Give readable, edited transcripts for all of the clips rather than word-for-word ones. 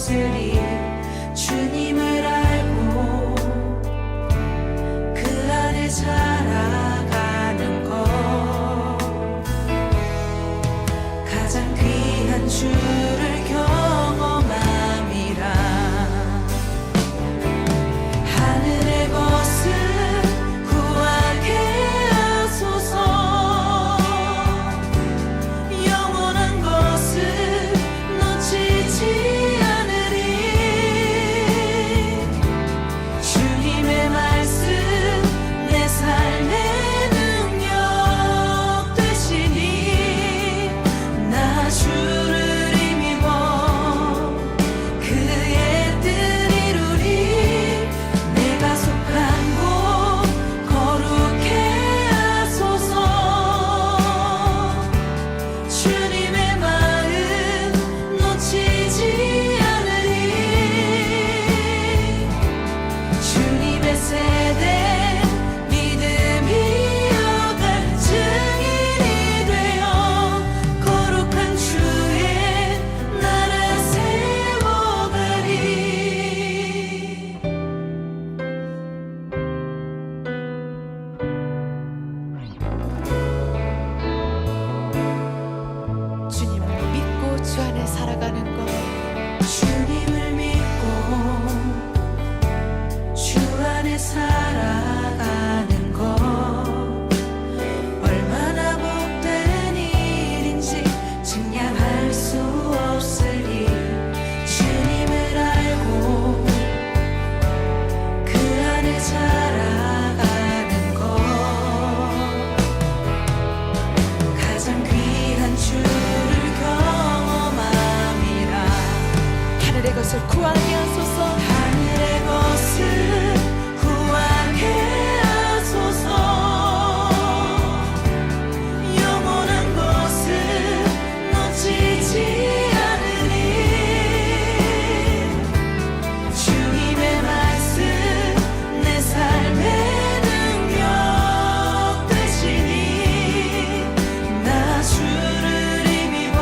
없으리 주님을 알고 그 안에 살아가는 것 가장 귀한 주를 경험함이라. 하늘의 것을 구하게 하소서. 영원한 것을 놓치지 않으리. 주님의 말씀 내 삶의 능력 되시니 나 주를 힘입어 그의 뜻 이루리. 내가 속한 곳 거룩해 하소서. 주님의 마음 놓치지 않으리. 주님의 세대 믿음이 어갈 증인이 되어 거룩한 주의 나라 세워가리. 주님을 믿고 주 안에 살아가는 것, 주님을 믿고 주 안에 살아가는 것 얼마나 복된 일인지 증량할 수 없으리. 주님을 알고 그 안에 살아가는 것 가장 귀한 주를 경험함이라. 하늘의 것을 구하게 하소서. 하늘의 것을 구하게 하소서. 영원한 것을 놓치지 않으리. 주님의 말씀 내 삶의 능력 되시니 나 주를 힘입어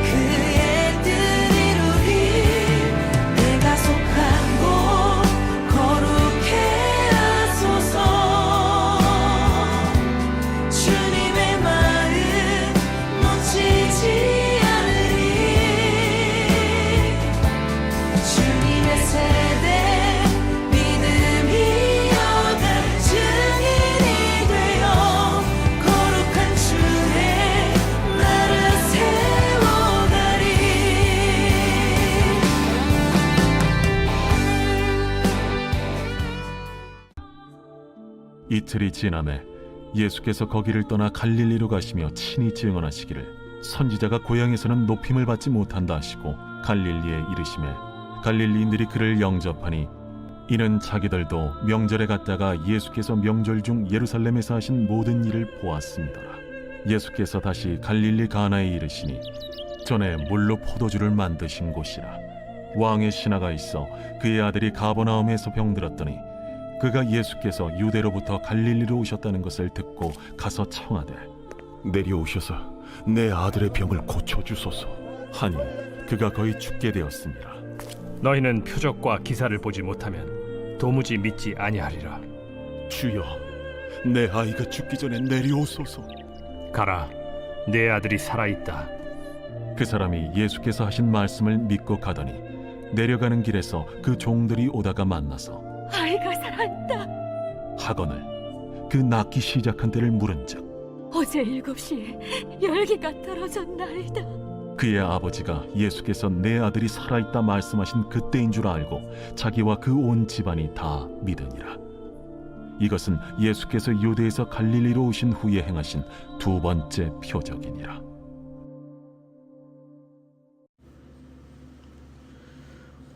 그의 뜻 이루리. 내가 속한 곳 거룩해 하소서. 주님의 마음 놓치지 않으리. 주님의 세대 믿음이 어갈 증인이 되어 거룩한 주의 나라 세워가리. 이틀이 지남에 예수께서 거기를 떠나 갈릴리로 가시며 친히 증언하시기를 선지자가 고향에서는 높임을 받지 못한다 하시고 갈릴리에 이르시매 갈릴리인들이 그를 영접하니 이는 자기들도 명절에 갔다가 예수께서 명절 중 예루살렘에서 하신 모든 일을 보았음이더라. 예수께서 다시 갈릴리 가나에 이르시니 전에 물로 포도주를 만드신 곳이라. 왕의 신하가 있어 그의 아들이 가버나움에서 병들었더니 그가 예수께서 유대로부터 갈릴리로 오셨다는 것을 듣고 가서 청하되 내려오셔서 내 아들의 병을 고쳐주소서. 하니 그가 거의 죽게 되었습니다. 너희는 표적과 기사를 보지 못하면 도무지 믿지 아니하리라. 주여, 내 아이가 죽기 전에 내려오소서. 가라, 내 아들이 살아있다. 그 사람이 예수께서 하신 말씀을 믿고 가더니 내려가는 길에서 그 종들이 오다가 만나서 아이가 살아있다. 하거늘 그 낳기 시작한 때를 물은즉 어제 7시에 열기가 떨어졌나이다. 그의 아버지가 예수께서 내 아들이 살아있다 말씀하신 그때인 줄 알고 자기와 그 온 집안이 다 믿으니라. 이것은 예수께서 유대에서 갈릴리로 오신 후에 행하신 두 번째 표적이니라.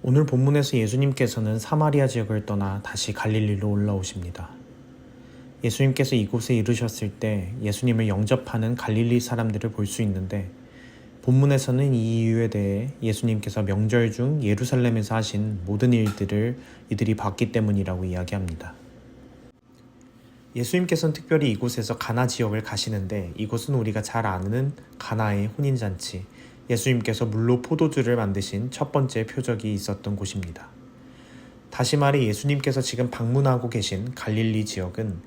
오늘 본문에서 예수님께서는 사마리아 지역을 떠나 다시 갈릴리로 올라오십니다. 예수님께서 이곳에 이르셨을 때 예수님을 영접하는 갈릴리 사람들을 볼 수 있는데, 본문에서는 이 이유에 대해 예수님께서 명절 중 예루살렘에서 하신 모든 일들을 이들이 봤기 때문이라고 이야기합니다. 예수님께서는 특별히 이곳에서 가나 지역을 가시는데, 이곳은 우리가 잘 아는 가나의 혼인잔치, 예수님께서 물로 포도주를 만드신 첫 번째 표적이 있었던 곳입니다. 다시 말해 예수님께서 지금 방문하고 계신 갈릴리 지역은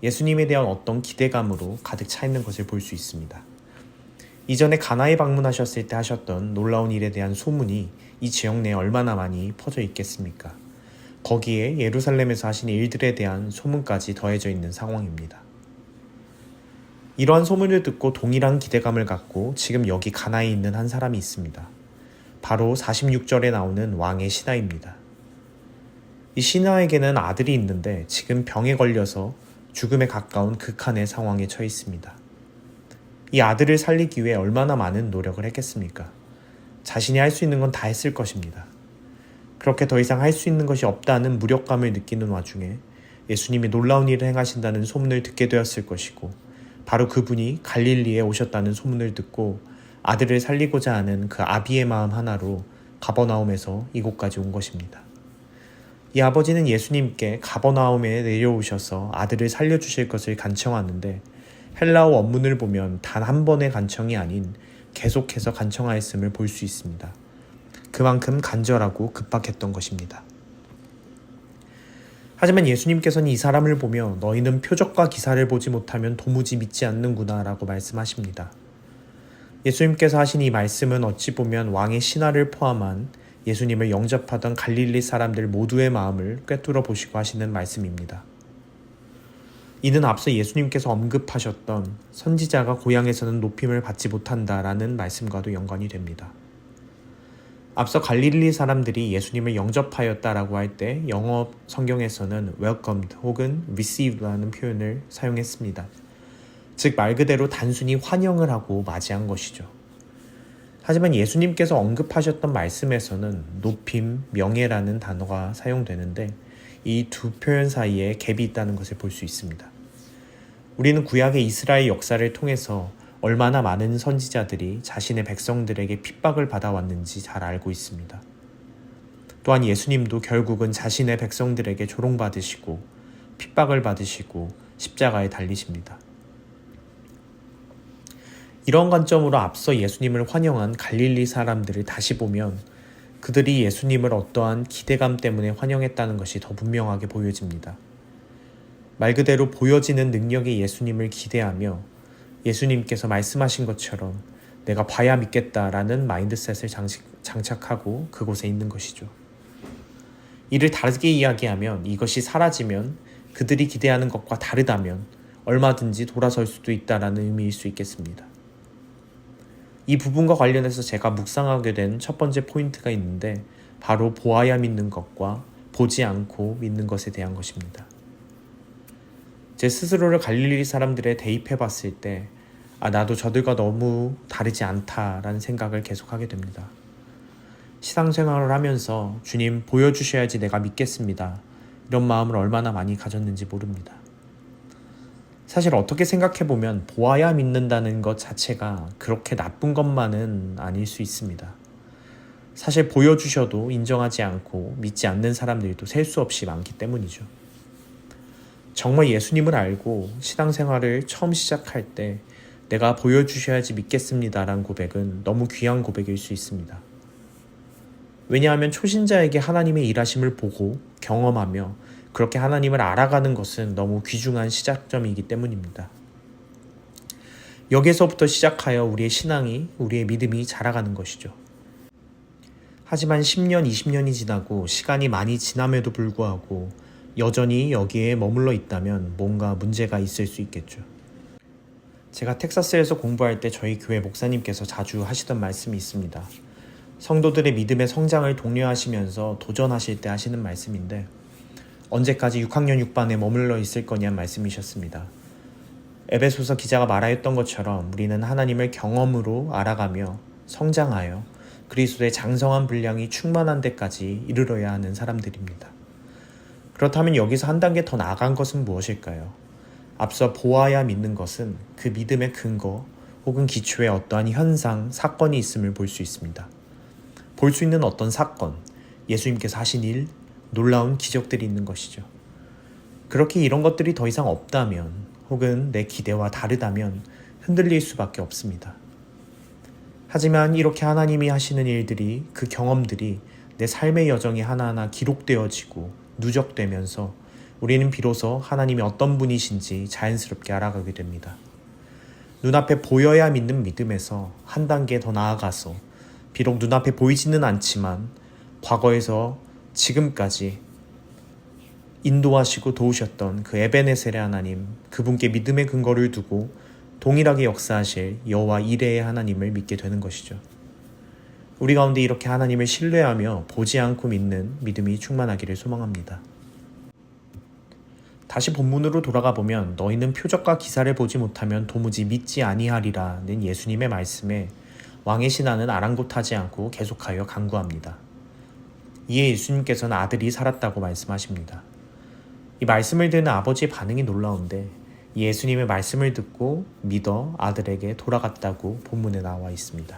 예수님에 대한 어떤 기대감으로 가득 차 있는 것을 볼 수 있습니다. 이전에 가나에 방문하셨을 때 하셨던 놀라운 일에 대한 소문이 이 지역 내에 얼마나 많이 퍼져 있겠습니까? 거기에 예루살렘에서 하신 일들에 대한 소문까지 더해져 있는 상황입니다. 이러한 소문을 듣고 동일한 기대감을 갖고 지금 여기 가나에 있는 한 사람이 있습니다. 바로 46절에 나오는 왕의 신하입니다. 이 신하에게는 아들이 있는데 지금 병에 걸려서 죽음에 가까운 극한의 상황에 처해 있습니다. 이 아들을 살리기 위해 얼마나 많은 노력을 했겠습니까? 자신이 할 수 있는 건 다 했을 것입니다. 그렇게 더 이상 할 수 있는 것이 없다는 무력감을 느끼는 와중에 예수님이 놀라운 일을 행하신다는 소문을 듣게 되었을 것이고, 바로 그분이 갈릴리에 오셨다는 소문을 듣고 아들을 살리고자 하는 그 아비의 마음 하나로 가버나움에서 이곳까지 온 것입니다. 이 아버지는 예수님께 가버나움에 내려오셔서 아들을 살려주실 것을 간청하는데, 헬라어 원문을 보면 단 한 번의 간청이 아닌 계속해서 간청하였음을 볼 수 있습니다. 그만큼 간절하고 급박했던 것입니다. 하지만 예수님께서는 이 사람을 보며 너희는 표적과 기사를 보지 못하면 도무지 믿지 않는구나 라고 말씀하십니다. 예수님께서 하신 이 말씀은 어찌 보면 왕의 신하를 포함한 예수님을 영접하던 갈릴리 사람들 모두의 마음을 꿰뚫어 보시고 하시는 말씀입니다. 이는 앞서 예수님께서 언급하셨던 선지자가 고향에서는 높임을 받지 못한다라는 말씀과도 연관이 됩니다. 앞서 갈릴리 사람들이 예수님을 영접하였다라고 할 때 영어 성경에서는 welcomed 혹은 received라는 표현을 사용했습니다. 즉 말 그대로 단순히 환영을 하고 맞이한 것이죠. 하지만 예수님께서 언급하셨던 말씀에서는 높임, 명예라는 단어가 사용되는데 이 두 표현 사이에 갭이 있다는 것을 볼 수 있습니다. 우리는 구약의 이스라엘 역사를 통해서 얼마나 많은 선지자들이 자신의 백성들에게 핍박을 받아왔는지 잘 알고 있습니다. 또한 예수님도 결국은 자신의 백성들에게 조롱받으시고 핍박을 받으시고 십자가에 달리십니다. 이런 관점으로 앞서 예수님을 환영한 갈릴리 사람들을 다시 보면 그들이 예수님을 어떠한 기대감 때문에 환영했다는 것이 더 분명하게 보여집니다. 말 그대로 보여지는 능력의 예수님을 기대하며 예수님께서 말씀하신 것처럼 내가 봐야 믿겠다라는 마인드셋을 장착하고 그곳에 있는 것이죠. 이를 다르게 이야기하면 이것이 사라지면 그들이 기대하는 것과 다르다면 얼마든지 돌아설 수도 있다라는 의미일 수 있겠습니다. 이 부분과 관련해서 제가 묵상하게 된 첫 번째 포인트가 있는데 바로 보아야 믿는 것과 보지 않고 믿는 것에 대한 것입니다. 제 스스로를 갈릴리 사람들에 대입해 봤을 때 나도 저들과 너무 다르지 않다라는 생각을 계속하게 됩니다. 신앙생활을 하면서 주님 보여주셔야지 내가 믿겠습니다. 이런 마음을 얼마나 많이 가졌는지 모릅니다. 사실 어떻게 생각해보면 보아야 믿는다는 것 자체가 그렇게 나쁜 것만은 아닐 수 있습니다. 사실 보여주셔도 인정하지 않고 믿지 않는 사람들도 셀 수 없이 많기 때문이죠. 정말 예수님을 알고 신앙생활을 처음 시작할 때 내가 보여주셔야지 믿겠습니다라는 고백은 너무 귀한 고백일 수 있습니다. 왜냐하면 초신자에게 하나님의 일하심을 보고 경험하며 그렇게 하나님을 알아가는 것은 너무 귀중한 시작점이기 때문입니다. 여기서부터 시작하여 우리의 신앙이, 우리의 믿음이 자라가는 것이죠. 하지만 10년, 20년이 지나고 시간이 많이 지남에도 불구하고 여전히 여기에 머물러 있다면 뭔가 문제가 있을 수 있겠죠. 제가 텍사스에서 공부할 때 저희 교회 목사님께서 자주 하시던 말씀이 있습니다. 성도들의 믿음의 성장을 독려하시면서 도전하실 때 하시는 말씀인데 언제까지 6학년 6반에 머물러 있을 거냐는 말씀이셨습니다. 에베소서 기자가 말하였던 것처럼 우리는 하나님을 경험으로 알아가며 성장하여 그리스도의 장성한 분량이 충만한 데까지 이르러야 하는 사람들입니다. 그렇다면 여기서 한 단계 더 나아간 것은 무엇일까요? 앞서 보아야 믿는 것은 그 믿음의 근거 혹은 기초에 어떠한 현상, 사건이 있음을 볼 수 있습니다. 볼 수 있는 어떤 사건, 예수님께서 하신 일, 놀라운 기적들이 있는 것이죠. 그렇게 이런 것들이 더 이상 없다면 혹은 내 기대와 다르다면 흔들릴 수밖에 없습니다. 하지만 이렇게 하나님이 하시는 일들이, 그 경험들이 내 삶의 여정이 하나하나 기록되어지고 누적되면서 우리는 비로소 하나님이 어떤 분이신지 자연스럽게 알아가게 됩니다. 눈앞에 보여야 믿는 믿음에서 한 단계 더 나아가서 비록 눈앞에 보이지는 않지만 과거에서 지금까지 인도하시고 도우셨던 그 에베네셀의 하나님, 그분께 믿음의 근거를 두고 동일하게 역사하실 여호와 이레의 하나님을 믿게 되는 것이죠. 우리 가운데 이렇게 하나님을 신뢰하며 보지 않고 믿는 믿음이 충만하기를 소망합니다. 다시 본문으로 돌아가 보면 너희는 표적과 기사를 보지 못하면 도무지 믿지 아니하리라는 예수님의 말씀에 왕의 신하는 아랑곳하지 않고 계속하여 간구합니다. 이에 예수님께서는 아들이 살았다고 말씀하십니다. 이 말씀을 듣는 아버지의 반응이 놀라운데 예수님의 말씀을 듣고 믿어 아들에게 돌아갔다고 본문에 나와 있습니다.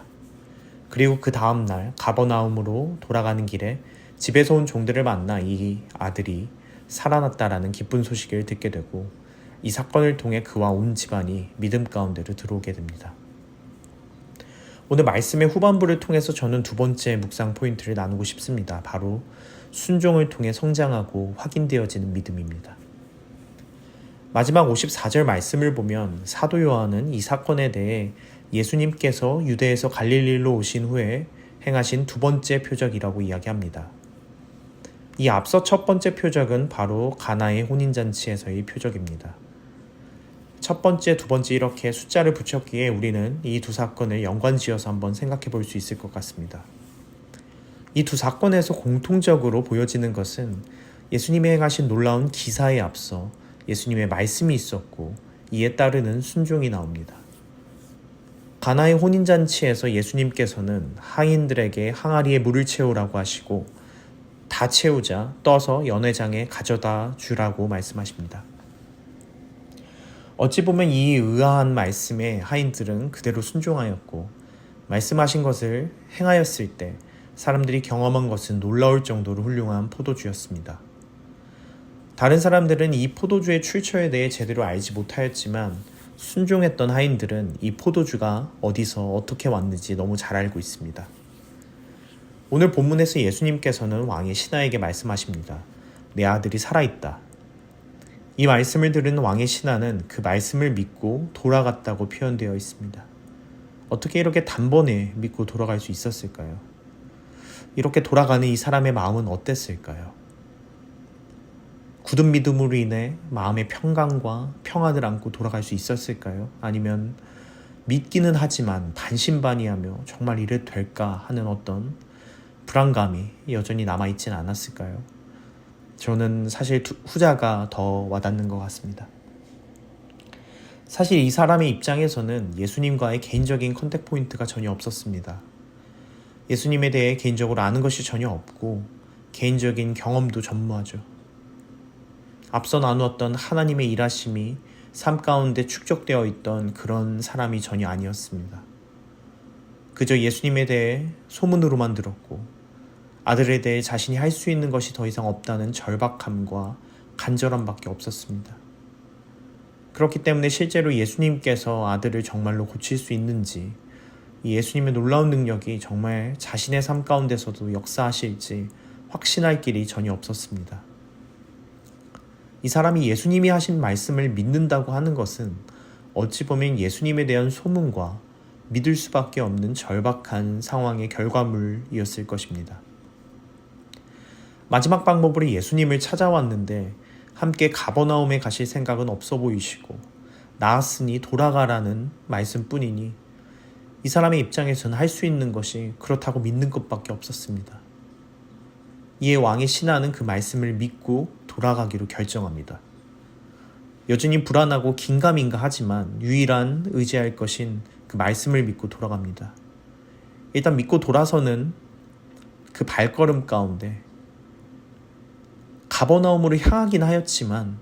그리고 그 다음날 가버나움으로 돌아가는 길에 집에서 온 종들을 만나 이 아들이 살아났다라는 기쁜 소식을 듣게 되고 이 사건을 통해 그와 온 집안이 믿음 가운데로 들어오게 됩니다. 오늘 말씀의 후반부를 통해서 저는 두 번째 묵상 포인트를 나누고 싶습니다. 바로 순종을 통해 성장하고 확인되어지는 믿음입니다. 마지막 54절 말씀을 보면 사도 요한은 이 사건에 대해 예수님께서 유대에서 갈릴리로 오신 후에 행하신 두 번째 표적이라고 이야기합니다. 이 앞서 첫 번째 표적은 바로 가나의 혼인잔치에서의 표적입니다. 첫 번째, 두 번째 이렇게 숫자를 붙였기에 우리는 이 두 사건을 연관지어서 한번 생각해 볼 수 있을 것 같습니다. 이 두 사건에서 공통적으로 보여지는 것은 예수님이 행하신 놀라운 기사에 앞서 예수님의 말씀이 있었고 이에 따르는 순종이 나옵니다. 가나의 혼인잔치에서 예수님께서는 하인들에게 항아리에 물을 채우라고 하시고 다 채우자 떠서 연회장에 가져다 주라고 말씀하십니다. 어찌 보면 이 의아한 말씀에 하인들은 그대로 순종하였고 말씀하신 것을 행하였을 때 사람들이 경험한 것은 놀라울 정도로 훌륭한 포도주였습니다. 다른 사람들은 이 포도주의 출처에 대해 제대로 알지 못하였지만 순종했던 하인들은 이 포도주가 어디서 어떻게 왔는지 너무 잘 알고 있습니다. 오늘 본문에서 예수님께서는 왕의 신하에게 말씀하십니다. 내 아들이 살아있다. 이 말씀을 들은 왕의 신하는 그 말씀을 믿고 돌아갔다고 표현되어 있습니다. 어떻게 이렇게 단번에 믿고 돌아갈 수 있었을까요? 이렇게 돌아가는 이 사람의 마음은 어땠을까요? 굳은 믿음으로 인해 마음의 평강과 평안을 안고 돌아갈 수 있었을까요? 아니면 믿기는 하지만 반신반의하며 정말 이래 될까 하는 어떤 불안감이 여전히 남아있진 않았을까요? 저는 사실 후자가 더 와닿는 것 같습니다. 사실 이 사람의 입장에서는 예수님과의 개인적인 컨택 포인트가 전혀 없었습니다. 예수님에 대해 개인적으로 아는 것이 전혀 없고 개인적인 경험도 전무하죠. 앞서 나누었던 하나님의 일하심이 삶 가운데 축적되어 있던 그런 사람이 전혀 아니었습니다. 그저 예수님에 대해 소문으로만 들었고 아들에 대해 자신이 할 수 있는 것이 더 이상 없다는 절박함과 간절함밖에 없었습니다. 그렇기 때문에 실제로 예수님께서 아들을 정말로 고칠 수 있는지, 이 예수님의 놀라운 능력이 정말 자신의 삶 가운데서도 역사하실지 확신할 길이 전혀 없었습니다. 이 사람이 예수님이 하신 말씀을 믿는다고 하는 것은 어찌 보면 예수님에 대한 소문과 믿을 수밖에 없는 절박한 상황의 결과물이었을 것입니다. 마지막 방법으로 예수님을 찾아왔는데 함께 가버나움에 가실 생각은 없어 보이시고 나았으니 돌아가라는 말씀뿐이니 이 사람의 입장에서는 할 수 있는 것이 그렇다고 믿는 것밖에 없었습니다. 이에 왕의 신하는 그 말씀을 믿고 돌아가기로 결정합니다. 여전히 불안하고 긴가민가 하지만 유일한 의지할 것인 그 말씀을 믿고 돌아갑니다. 일단 믿고 돌아서는 그 발걸음 가운데 가버나움으로 향하긴 하였지만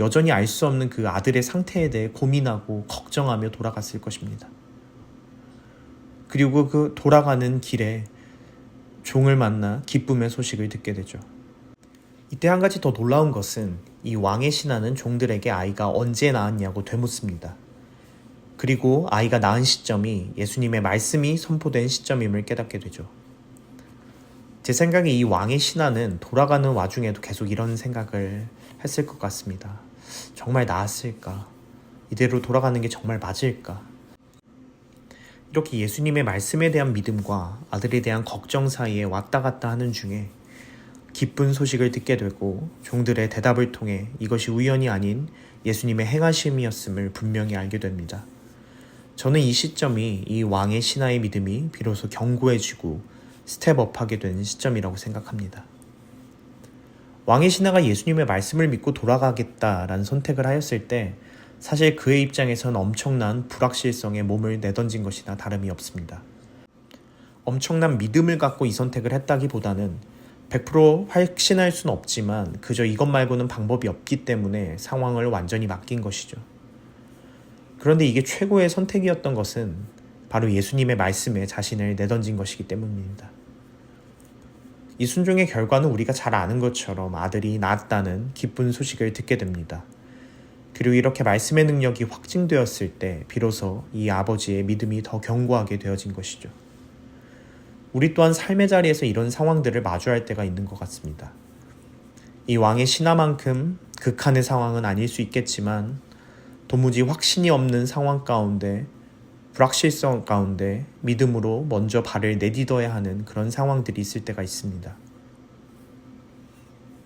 여전히 알 수 없는 그 아들의 상태에 대해 고민하고 걱정하며 돌아갔을 것입니다. 그리고 그 돌아가는 길에 종을 만나 기쁨의 소식을 듣게 되죠. 이때 한 가지 더 놀라운 것은 이 왕의 신하는 종들에게 아이가 언제 낳았냐고 되묻습니다. 그리고 아이가 낳은 시점이 예수님의 말씀이 선포된 시점임을 깨닫게 되죠. 제 생각에 이 왕의 신하는 돌아가는 와중에도 계속 이런 생각을 했을 것 같습니다. 정말 나았을까? 이대로 돌아가는 게 정말 맞을까? 이렇게 예수님의 말씀에 대한 믿음과 아들에 대한 걱정 사이에 왔다 갔다 하는 중에 기쁜 소식을 듣게 되고 종들의 대답을 통해 이것이 우연이 아닌 예수님의 행하심이었음을 분명히 알게 됩니다. 저는 이 시점이 이 왕의 신하의 믿음이 비로소 견고해지고 스텝업하게 된 시점이라고 생각합니다. 왕의 신하가 예수님의 말씀을 믿고 돌아가겠다라는 선택을 하였을 때 사실 그의 입장에선 엄청난 불확실성에 몸을 내던진 것이나 다름이 없습니다. 엄청난 믿음을 갖고 이 선택을 했다기보다는 100% 확신할 수는 없지만 그저 이것 말고는 방법이 없기 때문에 상황을 완전히 맡긴 것이죠. 그런데 이게 최고의 선택이었던 것은 바로 예수님의 말씀에 자신을 내던진 것이기 때문입니다. 이 순종의 결과는 우리가 잘 아는 것처럼 아들이 낳았다는 기쁜 소식을 듣게 됩니다. 그리고 이렇게 말씀의 능력이 확증되었을 때 비로소 이 아버지의 믿음이 더 견고하게 되어진 것이죠. 우리 또한 삶의 자리에서 이런 상황들을 마주할 때가 있는 것 같습니다. 이 왕의 신하만큼 극한의 상황은 아닐 수 있겠지만 도무지 확신이 없는 상황 가운데 불확실성 가운데 믿음으로 먼저 발을 내딛어야 하는 그런 상황들이 있을 때가 있습니다.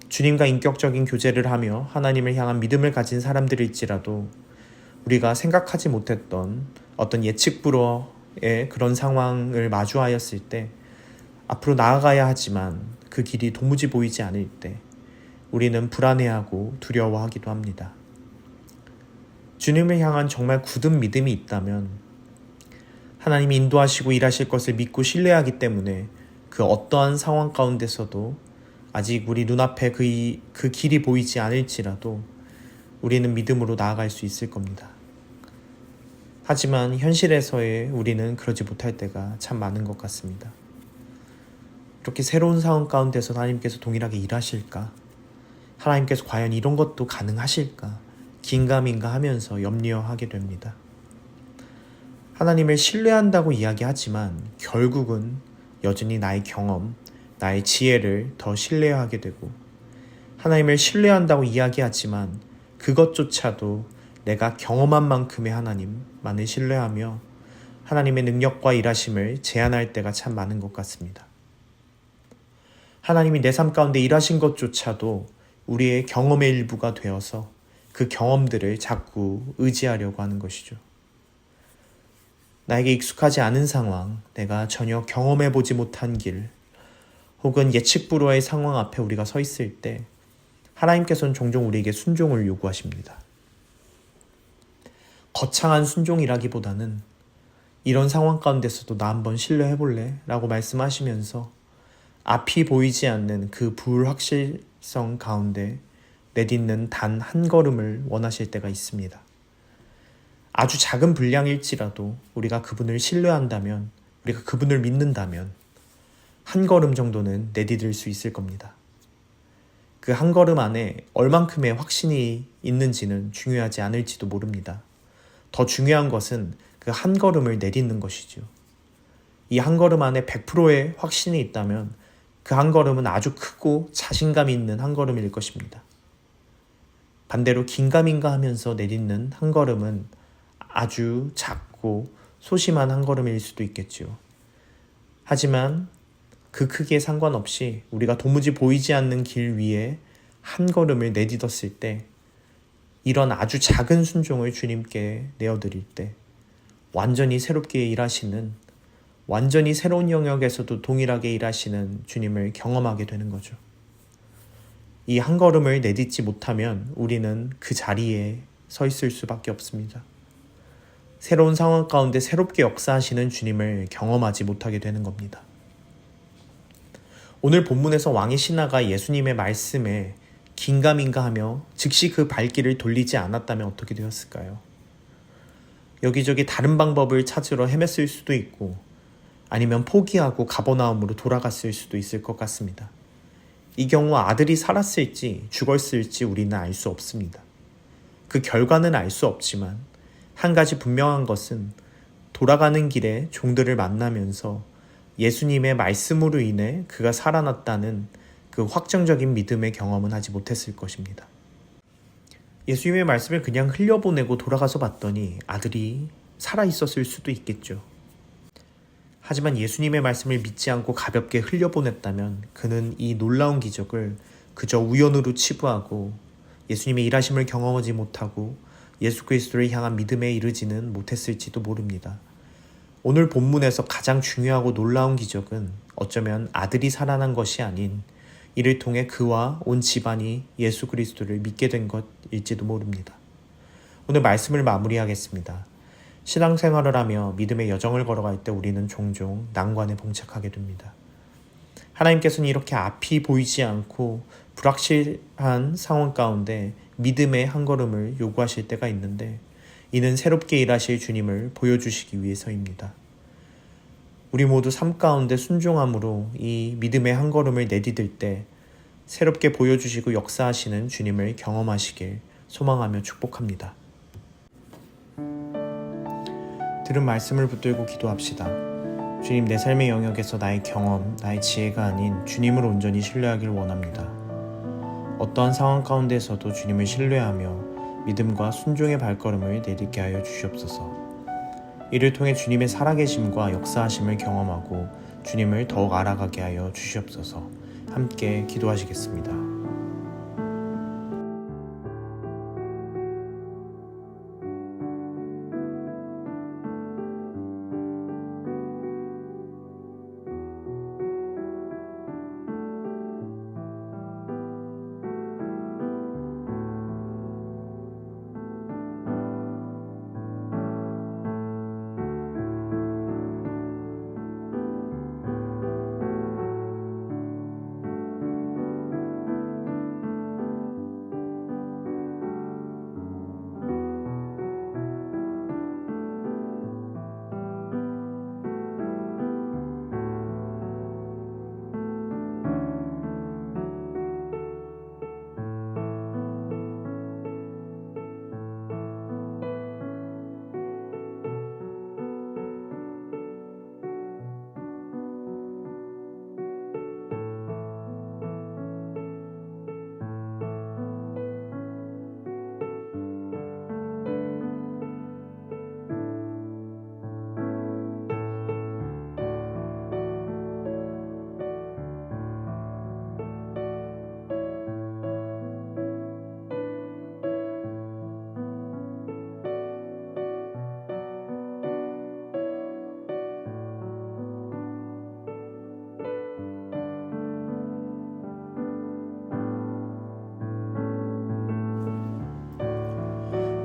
주님과 인격적인 교제를 하며 하나님을 향한 믿음을 가진 사람들일지라도 우리가 생각하지 못했던 어떤 예측 불허의 그런 상황을 마주하였을 때 앞으로 나아가야 하지만 그 길이 도무지 보이지 않을 때 우리는 불안해하고 두려워하기도 합니다. 주님을 향한 정말 굳은 믿음이 있다면 하나님이 인도하시고 일하실 것을 믿고 신뢰하기 때문에 그 어떠한 상황 가운데서도 아직 우리 눈앞에 그 길이 보이지 않을지라도 우리는 믿음으로 나아갈 수 있을 겁니다. 하지만 현실에서의 우리는 그러지 못할 때가 참 많은 것 같습니다. 이렇게 새로운 상황 가운데서 하나님께서 동일하게 일하실까? 하나님께서 과연 이런 것도 가능하실까? 긴가민가 하면서 염려하게 됩니다. 하나님을 신뢰한다고 이야기하지만 결국은 여전히 나의 경험, 나의 지혜를 더 신뢰하게 되고 하나님을 신뢰한다고 이야기하지만 그것조차도 내가 경험한 만큼의 하나님만을 신뢰하며 하나님의 능력과 일하심을 제한할 때가 참 많은 것 같습니다. 하나님이 내 삶 가운데 일하신 것조차도 우리의 경험의 일부가 되어서 그 경험들을 자꾸 의지하려고 하는 것이죠. 나에게 익숙하지 않은 상황, 내가 전혀 경험해보지 못한 길, 혹은 예측 불허의 상황 앞에 우리가 서 있을 때 하나님께서는 종종 우리에게 순종을 요구하십니다. 거창한 순종이라기보다는 이런 상황 가운데서도 나 한번 신뢰해볼래? 라고 말씀하시면서 앞이 보이지 않는 그 불확실성 가운데 내딛는 단 한 걸음을 원하실 때가 있습니다. 아주 작은 분량일지라도 우리가 그분을 신뢰한다면, 우리가 그분을 믿는다면 한 걸음 정도는 내디딜 수 있을 겁니다. 그 한 걸음 안에 얼만큼의 확신이 있는지는 중요하지 않을지도 모릅니다. 더 중요한 것은 그 한 걸음을 내딛는 것이죠. 이 한 걸음 안에 100%의 확신이 있다면 그 한 걸음은 아주 크고 자신감 있는 한 걸음일 것입니다. 반대로 긴가민가 하면서 내딛는 한 걸음은 아주 작고 소심한 한 걸음일 수도 있겠죠. 하지만 그 크기에 상관없이 우리가 도무지 보이지 않는 길 위에 한 걸음을 내딛었을 때 이런 아주 작은 순종을 주님께 내어드릴 때 완전히 새롭게 일하시는, 완전히 새로운 영역에서도 동일하게 일하시는 주님을 경험하게 되는 거죠. 이 한 걸음을 내딛지 못하면 우리는 그 자리에 서 있을 수밖에 없습니다. 새로운 상황 가운데 새롭게 역사하시는 주님을 경험하지 못하게 되는 겁니다. 오늘 본문에서 왕의 신하가 예수님의 말씀에 긴가민가하며 즉시 그 발길을 돌리지 않았다면 어떻게 되었을까요? 여기저기 다른 방법을 찾으러 헤맸을 수도 있고 아니면 포기하고 가버나움으로 돌아갔을 수도 있을 것 같습니다. 이 경우 아들이 살았을지 죽었을지 우리는 알 수 없습니다. 그 결과는 알 수 없지만 한 가지 분명한 것은 돌아가는 길에 종들을 만나면서 예수님의 말씀으로 인해 그가 살아났다는 그 확정적인 믿음의 경험은 하지 못했을 것입니다. 예수님의 말씀을 그냥 흘려보내고 돌아가서 봤더니 아들이 살아있었을 수도 있겠죠. 하지만 예수님의 말씀을 믿지 않고 가볍게 흘려보냈다면 그는 이 놀라운 기적을 그저 우연으로 치부하고 예수님의 일하심을 경험하지 못하고 예수 그리스도를 향한 믿음에 이르지는 못했을지도 모릅니다. 오늘 본문에서 가장 중요하고 놀라운 기적은 어쩌면 아들이 살아난 것이 아닌 이를 통해 그와 온 집안이 예수 그리스도를 믿게 된 것일지도 모릅니다. 오늘 말씀을 마무리하겠습니다. 신앙생활을 하며 믿음의 여정을 걸어갈 때 우리는 종종 난관에 봉착하게 됩니다. 하나님께서는 이렇게 앞이 보이지 않고 불확실한 상황 가운데 믿음의 한 걸음을 요구하실 때가 있는데 이는 새롭게 일하실 주님을 보여주시기 위해서입니다. 우리 모두 삶 가운데 순종함으로 이 믿음의 한 걸음을 내디딜 때 새롭게 보여주시고 역사하시는 주님을 경험하시길 소망하며 축복합니다. 들은 말씀을 붙들고 기도합시다. 주님, 내 삶의 영역에서 나의 경험, 나의 지혜가 아닌 주님을 온전히 신뢰하길 원합니다. 어떠한 상황 가운데서도 주님을 신뢰하며 믿음과 순종의 발걸음을 내딛게 하여 주시옵소서. 이를 통해 주님의 살아계심과 역사하심을 경험하고 주님을 더욱 알아가게 하여 주시옵소서. 함께 기도하시겠습니다.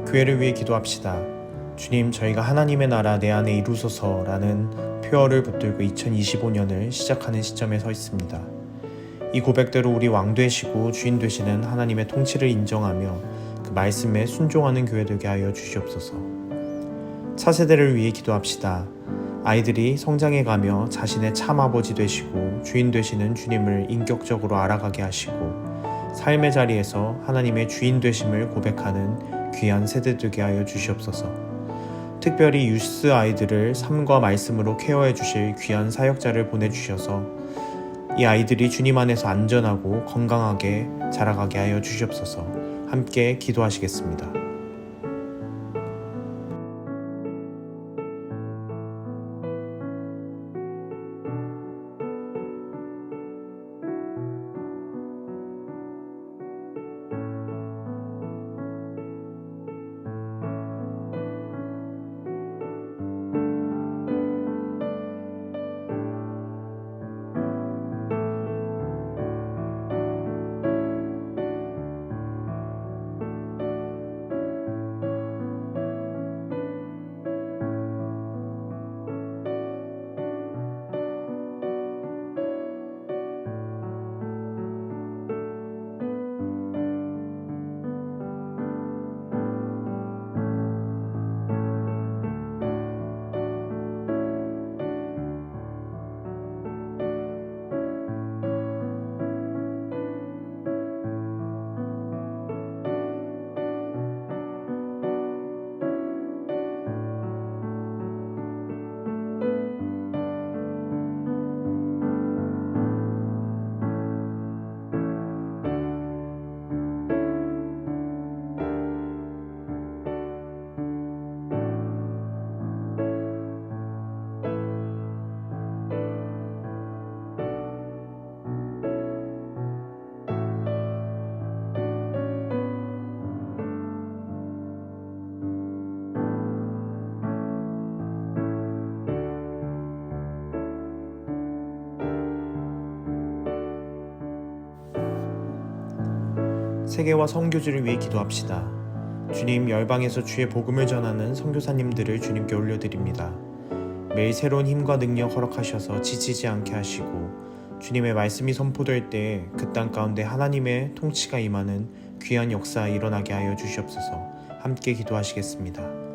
교회를 위해 기도합시다. 주님, 저희가 하나님의 나라 내 안에 이루소서라는 표어를 붙들고 2025년을 시작하는 시점에 서 있습니다. 이 고백대로 우리 왕 되시고 주인 되시는 하나님의 통치를 인정하며 그 말씀에 순종하는 교회 되게 하여 주시옵소서. 차세대를 위해 기도합시다. 아이들이 성장해가며 자신의 참 아버지 되시고 주인 되시는 주님을 인격적으로 알아가게 하시고 삶의 자리에서 하나님의 주인 되심을 고백하는 귀한 세대 되게 하여 주시옵소서. 특별히 유스 아이들을 삶과 말씀으로 케어해 주실 귀한 사역자를 보내주셔서 이 아이들이 주님 안에서 안전하고 건강하게 자라가게 하여 주시옵소서. 함께 기도하시겠습니다. 세계와 선교지를 위해 기도합시다. 주님, 열방에서 주의 복음을 전하는 선교사님들을 주님께 올려드립니다. 매일 새로운 힘과 능력 허락하셔서 지치지 않게 하시고 주님의 말씀이 선포될 때 그 땅 가운데 하나님의 통치가 임하는 귀한 역사 일어나게 하여 주시옵소서. 함께 기도하시겠습니다.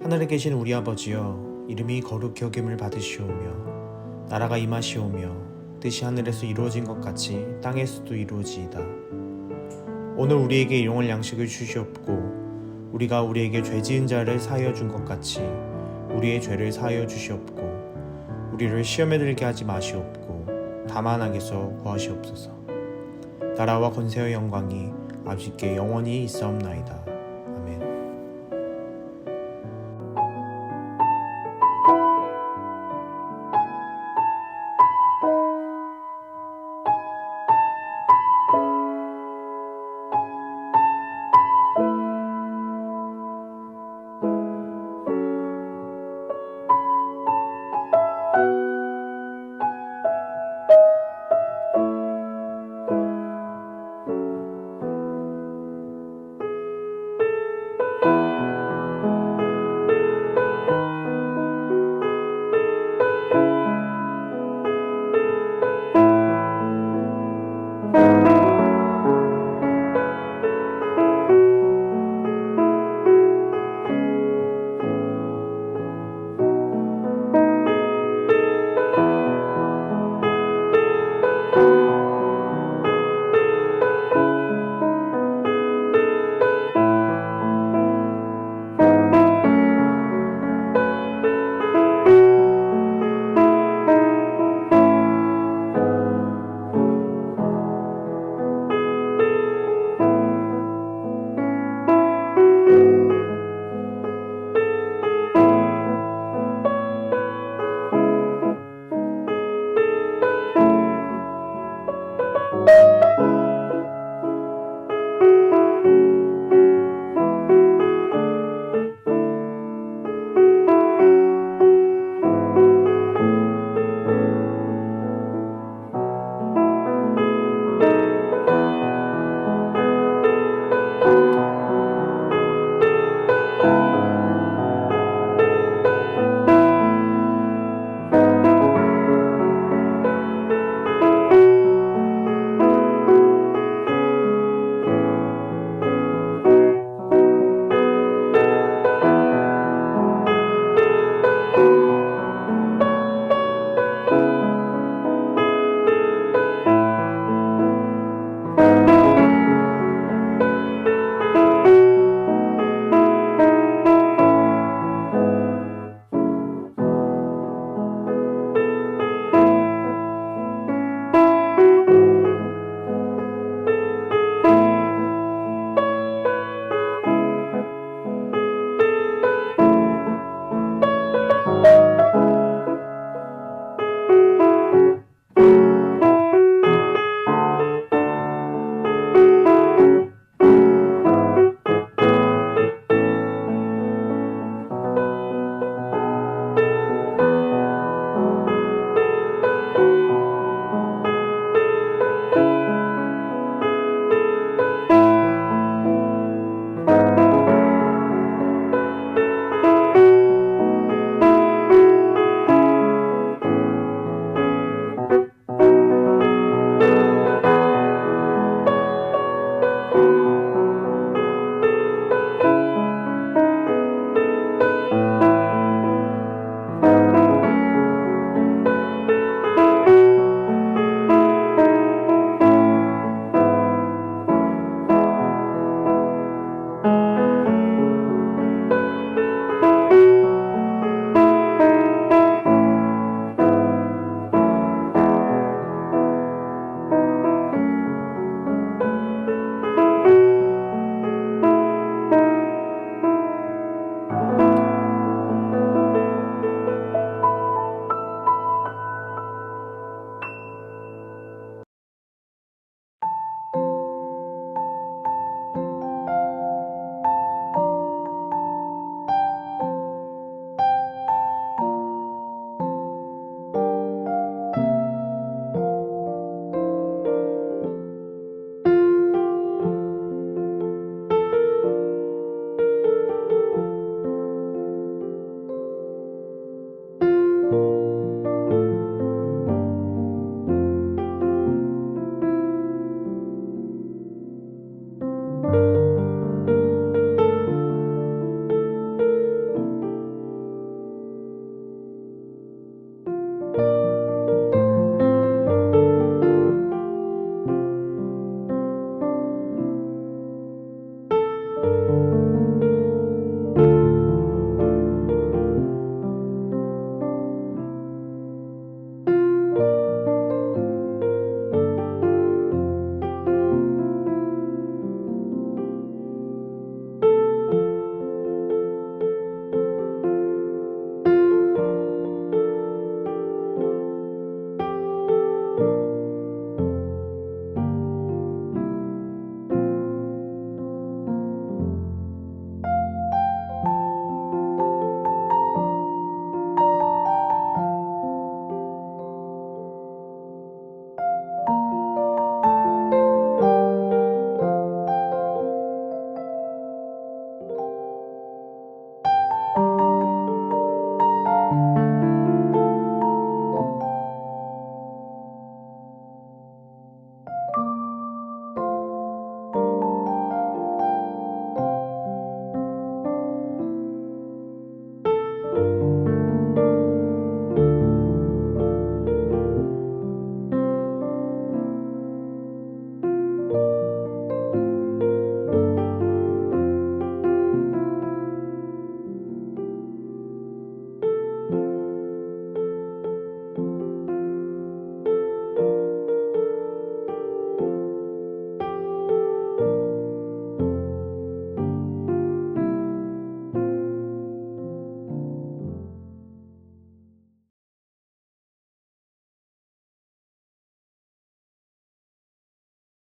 하늘에 계신 우리 아버지여, 이름이 거룩히 여김을 받으시오며 나라가 임하시오며 뜻이 하늘에서 이루어진 것 같이 땅에서도 이루어지이다. 오늘 우리에게 일용할 양식을 주시옵고 우리가 우리에게 죄 지은 자를 사하여 준 것 같이 우리의 죄를 사하여 주시옵고 우리를 시험에 들게 하지 마시옵고 다만 악에서 구하시옵소서. 나라와 권세와 영광이 아버지께 영원히 있사옵나이다.